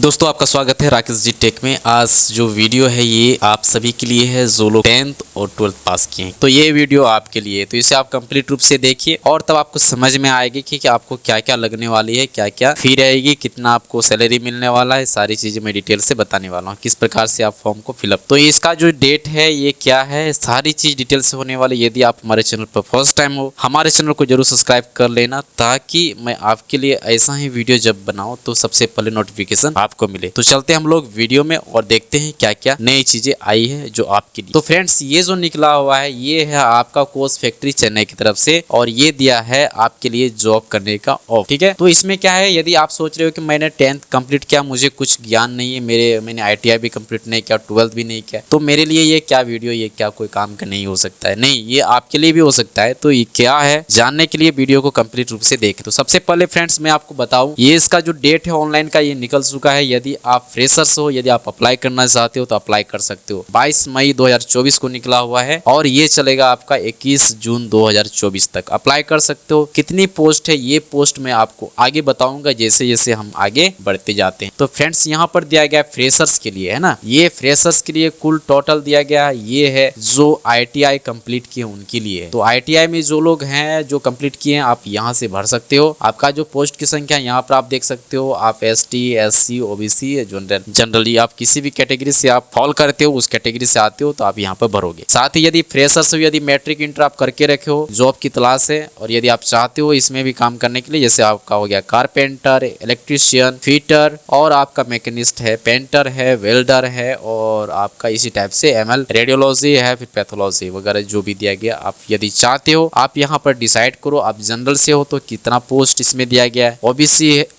दोस्तों आपका स्वागत है राकेश जी टेक में। आज जो वीडियो है ये आप सभी के लिए है जो लोग 10th और 12th पास किए हैं। तो ये वीडियो आपके लिए है, तो इसे आप कंप्लीट रूप से देखिए और तब आपको समझ में आएगी कि आपको क्या क्या लगने वाली है, क्या क्या फी रहेगी, कितना आपको सैलरी मिलने वाला है। सारी चीजें मैं डिटेल से बताने वाला हूँ, किस प्रकार से आप फॉर्म को फिलअप। तो इसका जो डेट है ये क्या है, सारी चीज डिटेल से होने वाली। यदि आप हमारे चैनल पर फर्स्ट टाइम हो, हमारे चैनल को जरूर सब्सक्राइब कर लेना ताकि मैं आपके लिए ऐसा ही वीडियो जब बनाऊं तो सबसे पहले नोटिफिकेशन आपको मिले। तो चलते हम लोग वीडियो में और देखते हैं क्या क्या नई चीजें आई है जो आपके लिए। तो फ्रेंड्स ये जो निकला हुआ है ये है आपका कोर्स फैक्ट्री चेन्नई की तरफ से और ये दिया है आपके लिए जॉब करने का ऑफ। ठीक है, तो इसमें क्या है, यदि आप सोच रहे हो कि मैंने 10th कंप्लीट किया, मुझे कुछ ज्ञान नहीं है, मैंने ITI भी कंप्लीट नहीं किया, 12th भी नहीं किया, तो मेरे लिए ये क्या वीडियो, ये क्या कोई काम का नहीं हो सकता है। नहीं, ये आपके लिए भी हो सकता है। तो ये क्या है जानने के लिए वीडियो को कंप्लीट रूप से देखें। तो सबसे पहले फ्रेंड्स मैं आपको बताऊं, ये इसका जो डेट है ऑनलाइन का ये निकल चुका है। यदि आप फ्रेशर्स हो, यदि आप अप्लाई करना चाहते हो तो अप्लाई कर सकते हो। 22 मई 2024 को निकला हुआ है और ये चलेगा आपका 21 जून 2024 तक। अप्लाई कर सकते हो। कितनी पोस्ट है ये पोस्ट मैं आपको आगे बताऊंगा जैसे जैसे हम आगे बढ़ते जाते हैं। तो फ्रेंड्स यहाँ पर दिया गया फ्रेशर्स के लिए, है ना, ये फ्रेशर्स के लिए कुल टोटल दिया गया ये है जो ITI कंप्लीट किए उनके लिए है। तो ITI में जो लोग हैं जो कंप्लीट किए हैं आप यहाँ से भर सकते हो। आपका जो पोस्ट की संख्या यहाँ पर आप देख सकते हो। आप ST SC OBC जनरली आप किसी भी कैटेगरी से आप फॉल करते हो, उस कैटेगरी से आते हो तो आप यहाँ पर भरोगे। साथ ही यदि फ्रेशर्स हो, यदि मैट्रिक इंटर आप करके रखे हो, जॉब की तलाश है और यदि आप चाहते हो इसमें भी काम करने के लिए, जैसे आपका हो गया कारपेंटर, इलेक्ट्रीशियन, फिटर और आपका मैकेनिस्ट है, पेंटर है, वेल्डर है और आपका इसी टाइप से ML रेडियोलॉजी है, फिर पैथोलॉजी वगैरह जो भी दिया गया, आप यदि चाहते हो आप यहाँ पर डिसाइड करो। आप जनरल से हो तो कितना पोस्ट इसमें दिया गया है,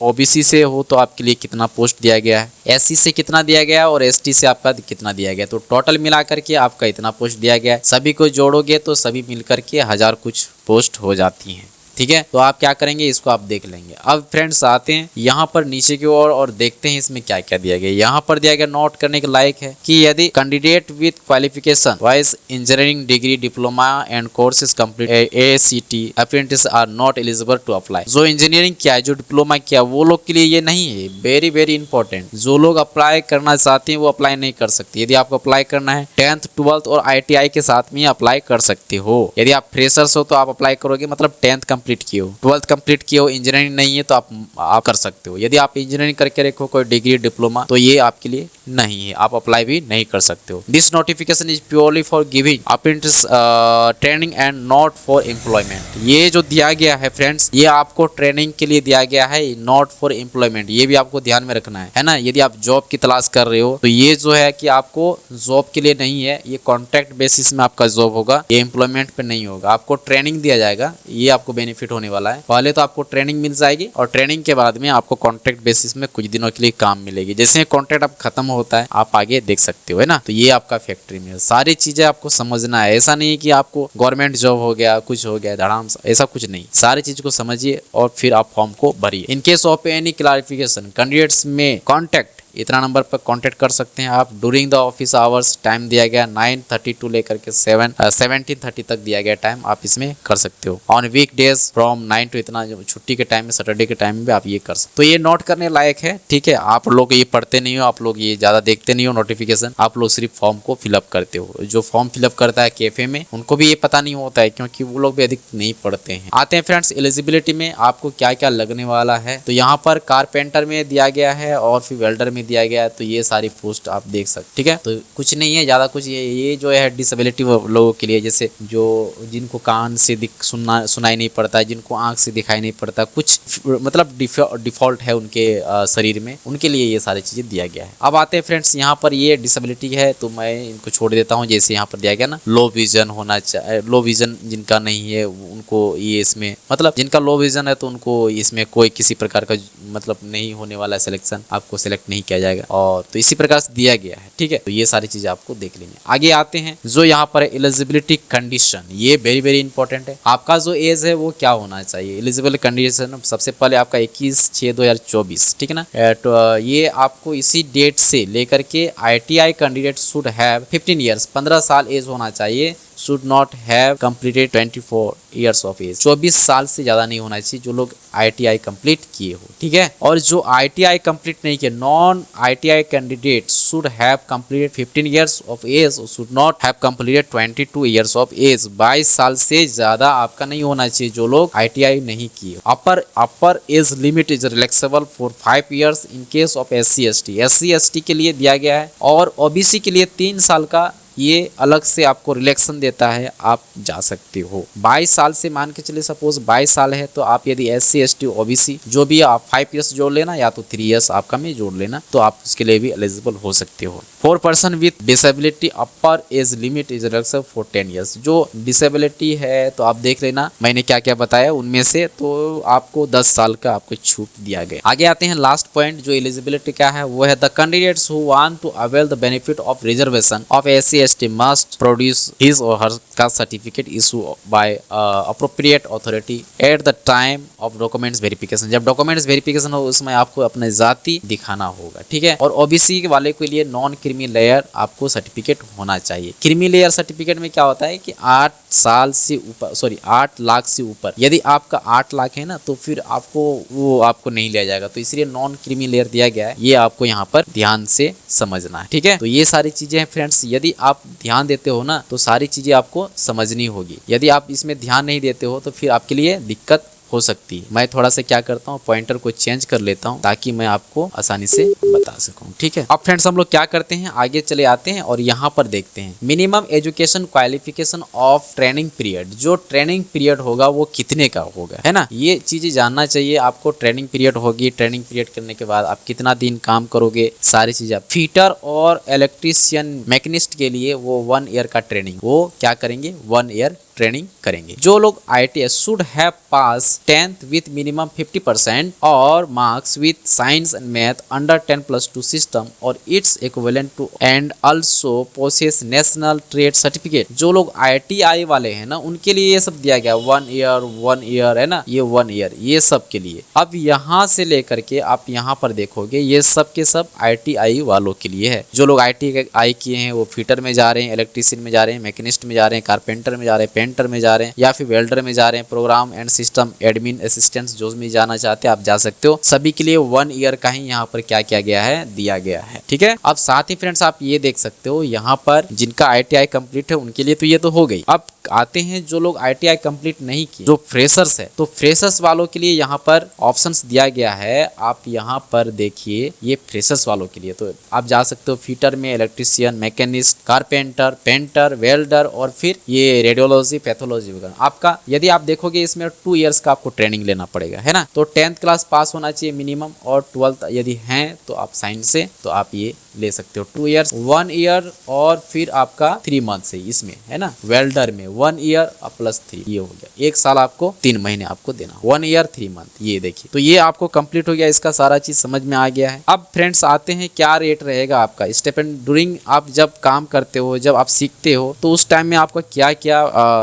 OBC से हो तो आपके लिए कितना पोस्ट दिया गया है, SC से कितना दिया गया और ST से आपका कितना दिया गया। तो टोटल मिला करके आपका इतना पोस्ट दिया गया है। सभी को जोड़ोगे तो सभी मिलकर के 1000 कुछ पोस्ट हो जाती हैं। ठीक है, तो आप क्या करेंगे इसको आप देख लेंगे। अब फ्रेंड्स आते हैं यहाँ पर नीचे की ओर और देखते हैं इसमें क्या क्या दिया गया। यहाँ पर दिया गया नोट करने के लायक है कि यदि candidate with qualification wise engineering degree, diploma and courses complete ACT apprentice are not eligible to apply. जो इंजीनियरिंग किया है, जो डिप्लोमा किया, वो लोग के लिए ये नहीं है। वेरी वेरी इंपॉर्टेंट, जो लोग अप्लाई करना चाहते हैं वो अप्लाई नहीं कर सकते। यदि आपको अप्लाई करना है 10th 12th और ITI के साथ में अप्लाई कर सकते हो। यदि आप फ्रेशर्स हो तो आप अप्लाई करोगे, मतलब 10th कंप्लीट किए हो, 12th कंप्लीट किए हो, इंजीनियरिंग नहीं है तो आप कर सकते हो। यदि आप इंजीनियरिंग करके रखो कोई डिग्री, डिप्लोमा, तो ये आपके लिए नहीं है, आप अप्लाई भी नहीं कर सकते हो। This notification is purely for giving apprentice training and not for employment. ये जो दिया गया है फ्रेंड्स, ये आपको ट्रेनिंग के लिए दिया गया है, नॉट फॉर एम्प्लॉयमेंट। ये भी आपको ध्यान में रखना है ना। यदि आप जॉब की तलाश कर रहे हो तो ये जो है कि आपको जॉब के लिए नहीं है, ये कॉन्ट्रैक्ट बेसिस में आपका जॉब होगा, ये एम्प्लॉयमेंट पे नहीं होगा। आपको ट्रेनिंग दिया जाएगा, ये आपको बेनिफिट होने वाला है। पहले तो आपको ट्रेनिंग मिल जाएगी और ट्रेनिंग के बाद में आपको कॉन्ट्रैक्ट बेसिस में कुछ दिनों के लिए काम मिलेगी। जैसे कॉन्ट्रैक्ट आप खत्म होता है आप आगे देख सकते हो, है ना। तो ये आपका फैक्ट्री में सारी चीजें आपको समझना है। ऐसा नहीं कि आपको गवर्नमेंट जॉब हो गया, कुछ हो गया धड़ाम, ऐसा कुछ नहीं। सारी चीज को समझिए और फिर आप फॉर्म को भरिए। In case of any clarification candidates में कॉन्टैक्ट, इतना नंबर पर कांटेक्ट कर सकते हैं आप। During the office hours time दिया गया 9:30 टू लेकर के 17:30 तक दिया गया टाइम, आप इसमें कर सकते हो। On week days from 9 to इतना, छुट्टी के टाइम में, सैटरडे के टाइम में आप ये कर सकते हो। तो ये नोट करने लायक है। ठीक है, आप लोग ये पढ़ते नहीं हो, आप लोग ये ज्यादा देखते नहीं हो नोटिफिकेशन, आप लोग सिर्फ फॉर्म को फिलअप करते हो। जो फॉर्म फिलअप करता है कैफे में, उनको भी ये पता नहीं होता है क्योंकि वो लोग भी अधिक नहीं पढ़ते हैं। आते हैं फ्रेंड्स एलिजिबिलिटी में आपको क्या क्या लगने वाला है। तो यहाँ पर कारपेंटर में दिया गया है और फिर वेल्डर में दिया गया है। तो ये सारी पोस्ट आप देख सकते। ठीक है, तो कुछ नहीं है ज्यादा कुछ। ये जो है डिसेबिलिटी लोगों के लिए, जैसे जो जिनको कान से सुनाई नहीं पड़ता है, जिनको आंख से दिखाई नहीं पड़ता, कुछ मतलब डिफॉल्ट है उनके शरीर में, उनके लिए ये सारी चीजें दिया गया है। अब आते हैं फ्रेंड्स यहाँ पर ये डिसेबिलिटी है तो मैं इनको छोड़ देता हूँ। जैसे यहाँ पर दिया गया ना, लो विजन होना चाहिए। लो विजन जिनका नहीं है उनको ये इसमें, मतलब जिनका लो विजन है तो उनको इसमें कोई किसी प्रकार का मतलब नहीं होने वाला सिलेक्शन, आपको सिलेक्ट नहीं किया जाएगा। और तो इसी प्रकार से दिया गया है। ठीक है, तो ये सारी चीजें आपको देख लेंगे। आगे आते हैं जो यहाँ पर एलिजिबिलिटी कंडीशन, ये वेरी वेरी इंपॉर्टेंट है। आपका जो एज है वो क्या होना चाहिए। एलिजिबल कंडीशन सबसे पहले आपका 21/6/2024, ठीक है ना। तो ये आपको इसी डेट से लेकर के ITI candidate should have 15 years, 15 साल एज होना चाहिए should not have completed 24 years of age. 24 साल से ज्यादा नहीं होना चाहिए जो लोग ITI कंप्लीट किए हो, ठीक है। और जो ITI कंप्लीट नहीं किए, non ITI candidate should have completed 15 years of age और should not have completed 22 years of age. 22 साल से ज्यादा आपका नहीं होना चाहिए जो लोग ITI नहीं किए। अपर age limit is relaxable for 5 years in case of SC ST के लिए दिया गया है, और OBC के लिए 3 साल का ये अलग से आपको रिलैक्सन देता है, आप जा सकते हो। 22 साल से मान के चलिए सपोज 22 साल है तो आप यदि SC ST OBC जो भी आप 5 ईयर्स जोड़ लेना या तो 3 ईयर्स आपका में जोड़ लेना, तो आप उसके लिए भी एलिजिबल हो सकते हो। For person with disability upper age limit is relaxable for 10 years. जो डिसेबिलिटी है तो आप देख लेना मैंने क्या क्या बताया उनमें से, तो आपको 10 साल का आपको छूट दिया गया। आगे आते हैं लास्ट पॉइंट जो एलिजिबिलिटी का है, वो है the candidates who want to avail the benefit of reservation of SC ST must produce his or her caste certificate issued by appropriate authority at the time of documents verification। जब documents verification हो उसमें आपको अपने जाति दिखाना होगा, ठीक है। और OBC वाले के लिए नॉन क्रीमी लेयर आपको सर्टिफिकेट होना चाहिए। क्रीमी लेयर सर्टिफिकेट में क्या होता है कि 8 साल से ऊपर 8 लाख से ऊपर, यदि आपका 8 लाख है ना तो फिर आपको वो आपको नहीं लिया जाएगा, तो इसलिए नॉन क्रीमी लेयर दिया गया है। ये आपको यहाँ पर ध्यान से समझना है, ठीक है। तो ये सारी चीजें हैं फ्रेंड्स, यदि आप ध्यान देते हो ना तो सारी चीजें आपको समझनी होगी। यदि आप इसमें ध्यान नहीं देते हो तो फिर आपके लिए दिक्कत हो सकती है। मैं थोड़ा सा क्या करता हूँ, पॉइंटर को चेंज कर लेता हूँ ताकि मैं आपको आसानी से बता सकूँ, ठीक है। अब फ्रेंड्स हम लोग क्या करते हैं, आगे चले आते हैं और यहाँ पर देखते हैं minimum education qualification of training period. जो ट्रेनिंग पीरियड होगा वो कितने का होगा, है ना, ये चीजें जानना चाहिए आपको। ट्रेनिंग पीरियड होगी, ट्रेनिंग पीरियड करने के बाद आप कितना दिन काम करोगे, सारी चीजें। फीटर और इलेक्ट्रीशियन मैकेनिस्ट के लिए वो 1 ईयर का ट्रेनिंग, वो क्या करेंगे, 1 ईयर ट्रेनिंग करेंगे। जो लोग ITS should have pass 10th with minimum 50% और marks with science and math under 10+2 system और its equivalent to and also possess national trade certificate. जो लोग ITI वाले हैं ना उनके लिए ये सब दिया गया 1 ईयर है ना, ये 1 ईयर ये सब के लिए। अब यहाँ से लेकर के आप यहाँ पर देखोगे ये सब के सब ITI वालों के लिए है। जो लोग ITI किए हैं वो फिटर में जा रहे हैं, इलेक्ट्रीशियन में जा रहे हैं, मैकेनिस्ट में जा रहे हैं, कारपेंटर में जा रहे हैं, पेंटर में जा रहे हैं या फिर वेल्डर में जा रहे हैं, program and system admin assistant जो भी जाना चाहते हैं आप जा सकते हो। सभी के लिए 1 ईयर का ही यहाँ पर क्या किया गया है, दिया गया है, ठीक है। अब साथ ही फ्रेंड्स आप ये देख सकते हो यहाँ पर जिनका ITI कंप्लीट है उनके लिए तो ये तो हो गई। अब आते हैं जो लोग ITI कंप्लीट नहीं किए, जो फ्रेशर्स है, तो फ्रेशर्स वालों के लिए यहाँ पर ऑप्शंस दिया गया है। आप यहाँ पर देखिए ये फ्रेशर्स वालों के लिए, तो आप जा सकते हो फिटर में, electrician, machinist, carpenter, painter, welder और फिर ये रेडियोलॉजी, पैथोलॉजी वगैरह। आपका यदि आप देखोगे इसमें 2 ईयर्स का आपको ट्रेनिंग लेना पड़ेगा, है ना। तो 10th क्लास पास होना चाहिए मिनिमम, और 12th यदि हैं तो आप साइंस से तो आप ये ले सकते हो। 2 ईयर्स, 1 ईयर और फिर आपका 3 मंथ से इसमें, है ना। वेल्डर में 1 ईयर प्लस 3 ये हो गया, 1 साल आपको 3 महीने आपको देना, 1 ईयर 3 मंथ। ये देखिए तो ये आपको कंप्लीट हो गया, इसका सारा चीज समझ में आ गया है। अब फ्रेंड्स आते हैं क्या रेट रहेगा आपका स्टाइपेंड ड्यूरिंग, आप जब काम करते हो, जब आप सीखते हो तो उस टाइम में आपका क्या क्या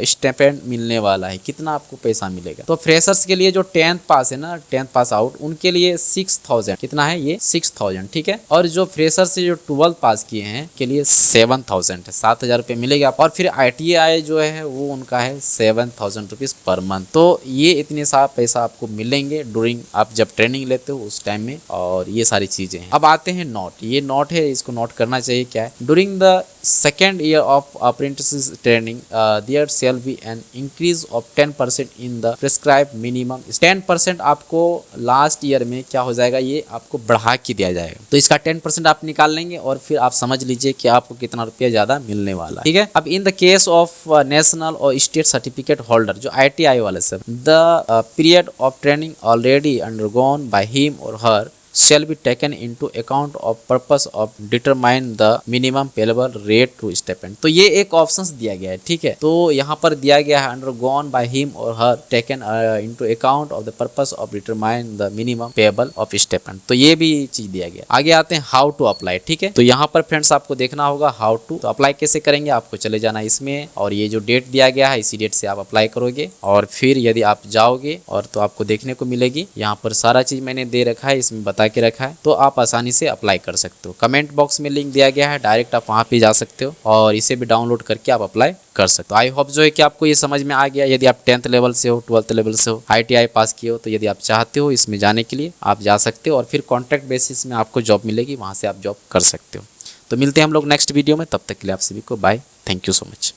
स्टाइपेंड मिलने वाला है, कितना आपको पैसा मिलेगा। तो फ्रेशर्स के लिए जो 10th पास है ना, 10th पास आउट, उनके लिए 6000, कितना है ये 6000, ठीक है। और जो फ्रेशर से जो 12th पास किए हैं के लिए 7000 है, 7000 रुपये मिलेगा। और फिर ITI जो है वो उनका है 7000 रुपीज पर मंथ। तो ये इतने सारा पैसा आपको मिलेंगे ड्यूरिंग आप जब ट्रेनिंग लेते हो उस टाइम में, और ये सारी चीजें हैं। अब आते हैं नोट, ये नोट है, इसको नोट करना चाहिए क्या है। During the 2nd year of apprentice training there shall be an increase of 10% in the prescribed minimum. 10% आपको लास्ट ईयर में क्या हो जाएगा, ये आपको बढ़ा के दिया जाएगा। तो इसका 10% आप निकाल लेंगे और फिर आप समझ लीजिए कि आपको कितना रुपया ज्यादा मिलने वाला है, ठीक है। अब in the case of national और स्टेट सर्टिफिकेट होल्डर जो ITI वाले सब, the period of training already undergone by him और हर shall be taken into account of purpose of determine the minimum payable rate to stipend। तो ये एक options दिया गया है, ठीक है। तो यहाँ पर दिया गया है undergone by him or her taken into account of the purpose of determine the minimum payable of stipend। तो ये भी चीज दिया गया। आगे आते हैं how to apply, ठीक है। तो यहाँ पर फ्रेंड्स आपको देखना होगा how to, तो अप्लाई कैसे करेंगे, आपको चले जाना इसमें और ये जो डेट दिया गया है इसी डेट से आप अप्लाई करोगे। और फिर यदि आप जाओगे और तो आपको देखने को मिलेगी यहाँ पर सारा चीज मैंने दे रखा है, इसमें बता बता के रखा है, तो आप आसानी से अप्लाई कर सकते हो। कमेंट बॉक्स में लिंक दिया गया है, डायरेक्ट आप वहाँ पे जा सकते हो और इसे भी डाउनलोड करके आप अप्लाई कर सकते हो। आई होप जो है कि आपको ये समझ में आ गया। यदि आप 10th लेवल से हो, 12th लेवल से हो, ITI पास किए हो, तो यदि आप चाहते हो इसमें जाने के लिए आप जा सकते हो और फिर कॉन्ट्रैक्ट बेसिस में आपको जॉब मिलेगी, वहाँ से आप जॉब कर सकते हो। तो मिलते हैं हम लोग नेक्स्ट वीडियो में, तब तक के लिए आप सभी को bye, thank you so much.